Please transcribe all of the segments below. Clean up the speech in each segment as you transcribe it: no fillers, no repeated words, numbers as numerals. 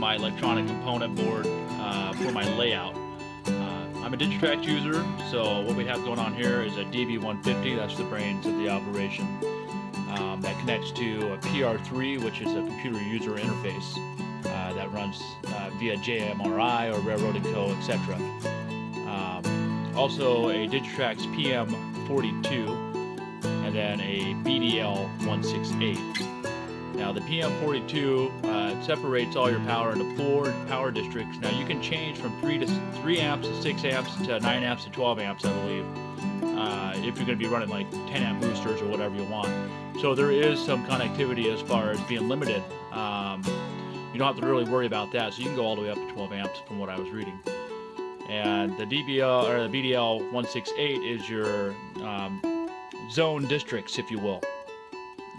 my electronic component board for my layout. I'm a Digitrax user, so what we have going on here is a DB150, that's the brains of the operation. That connects to a PR3, which is a computer user interface that runs via JMRI or RR&CO, etc. Also a Digitrax PM42, and then a BDL168. Now the PM42 separates all your power into 4 power districts. Now you can change from 3 amps to 6 amps to 9 amps to 12 amps, I believe, if you're going to be running like 10 amp boosters or whatever you want. So there is some connectivity as far as being limited. You don't have to really worry about that, so you can go all the way up to 12 amps from what I was reading. And the BDL168 is your zone districts, if you will.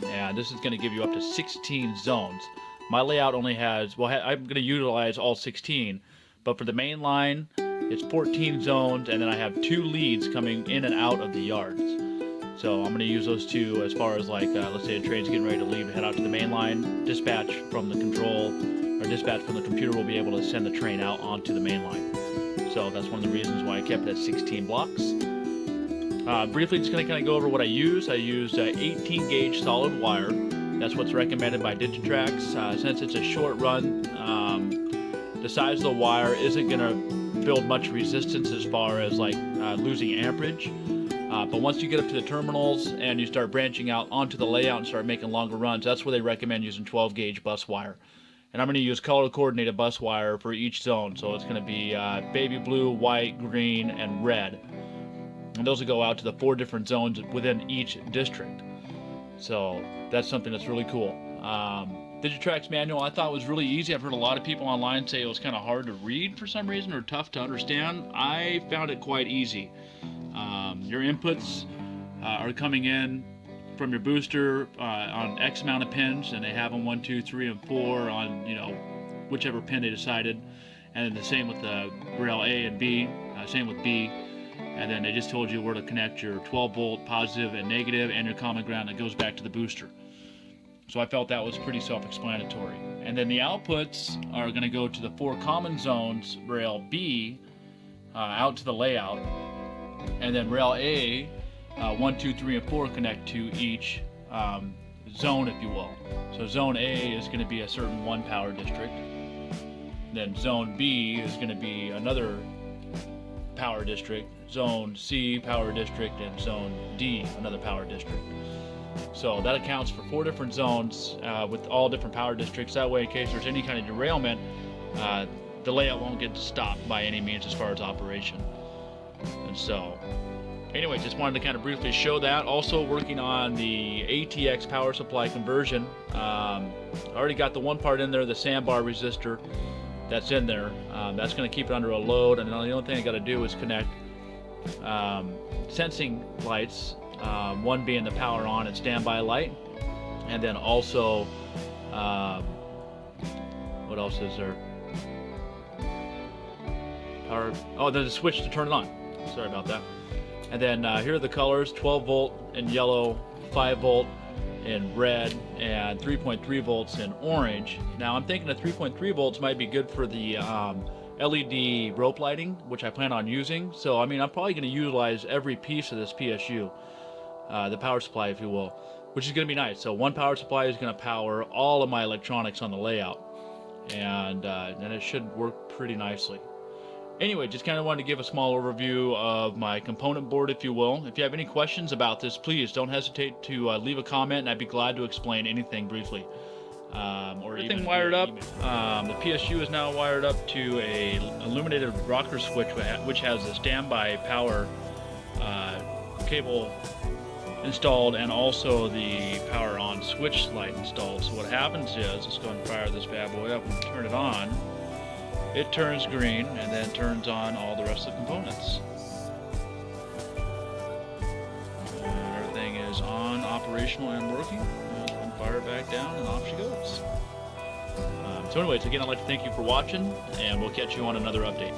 And this is going to give you up to 16 zones. My layout only has, well, I'm going to utilize all 16, but for the main line, it's 14 zones, and then I have 2 leads coming in and out of the yards. So I'm going to use those 2 as far as like, let's say a train's getting ready to leave and head out to the main line. Dispatch from the control, or dispatch from the computer will be able to send the train out onto the main line. So that's one of the reasons why I kept it at 16 blocks. Briefly, just going to kind of go over what I use. I use 18 gauge solid wire. That's what's recommended by Digitrax. Since it's a short run, the size of the wire isn't going to build much resistance as far as like losing amperage. But once you get up to the terminals and you start branching out onto the layout and start making longer runs, that's where they recommend using 12 gauge bus wire. And I'm going to use color coordinated bus wire for each zone. So it's going to be baby blue, white, green, and red. And those will go out to the 4 different zones within each district. So that's something that's really cool. Digitrax manual I thought was really easy. I've heard a lot of people online say it was kind of hard to read for some reason or tough to understand. I found it quite easy. Your inputs are coming in from your booster on X amount of pins, and they have them 1, 2, 3, and 4 on, you know, whichever pin they decided. And then the same with the rail A and B, same with B. And then they just told you where to connect your 12 volt positive and negative and your common ground that goes back to the booster. So I felt that was pretty self-explanatory. And then the outputs are going to go to the 4 common zones, rail B, out to the layout. And then rail A, 1, 2, 3, and 4 connect to each zone, if you will. So zone A is going to be a certain 1 power district. Then zone B is going to be another power district. Zone C, power district, and zone D, another power district. So that accounts for 4 different zones with all different power districts. That way, in case there's any kind of derailment, the layout won't get stopped by any means as far as operation. And so, anyway, just wanted to kind of briefly show that. Also working on the ATX power supply conversion. I already got the one part in there, the sandbar resistor that's in there. That's going to keep it under a load, and the only thing I got to do is connect sensing lights, one being the power on and standby light, and then also what else is there? Power. Oh, there's a switch to turn it on. Sorry about that. And then here are the colors: 12 volt in yellow, 5 volt in red, and 3.3 volts in orange. Now I'm thinking the 3.3 volts might be good for the LED rope lighting, which I plan on using. So I mean, I'm probably going to utilize every piece of this PSU, the power supply, if you will, which is going to be nice. So one power supply is going to power all of my electronics on the layout, and then it should work pretty nicely. Anyway, just kind of wanted to give a small overview of my component board, if you will. If you have any questions about this, please don't hesitate to leave a comment, and I'd be glad to explain anything briefly. Or everything wired up. The PSU is now wired up to a illuminated rocker switch, which has a standby power cable installed, and also the power on switch light installed. So what happens is, let's go and fire this bad boy up and turn it on. It turns green and then turns on all the rest of the components. And everything is on, operational, and working. And fire it back down, and off she goes. So anyways, again, I'd like to thank you for watching, and we'll catch you on another update.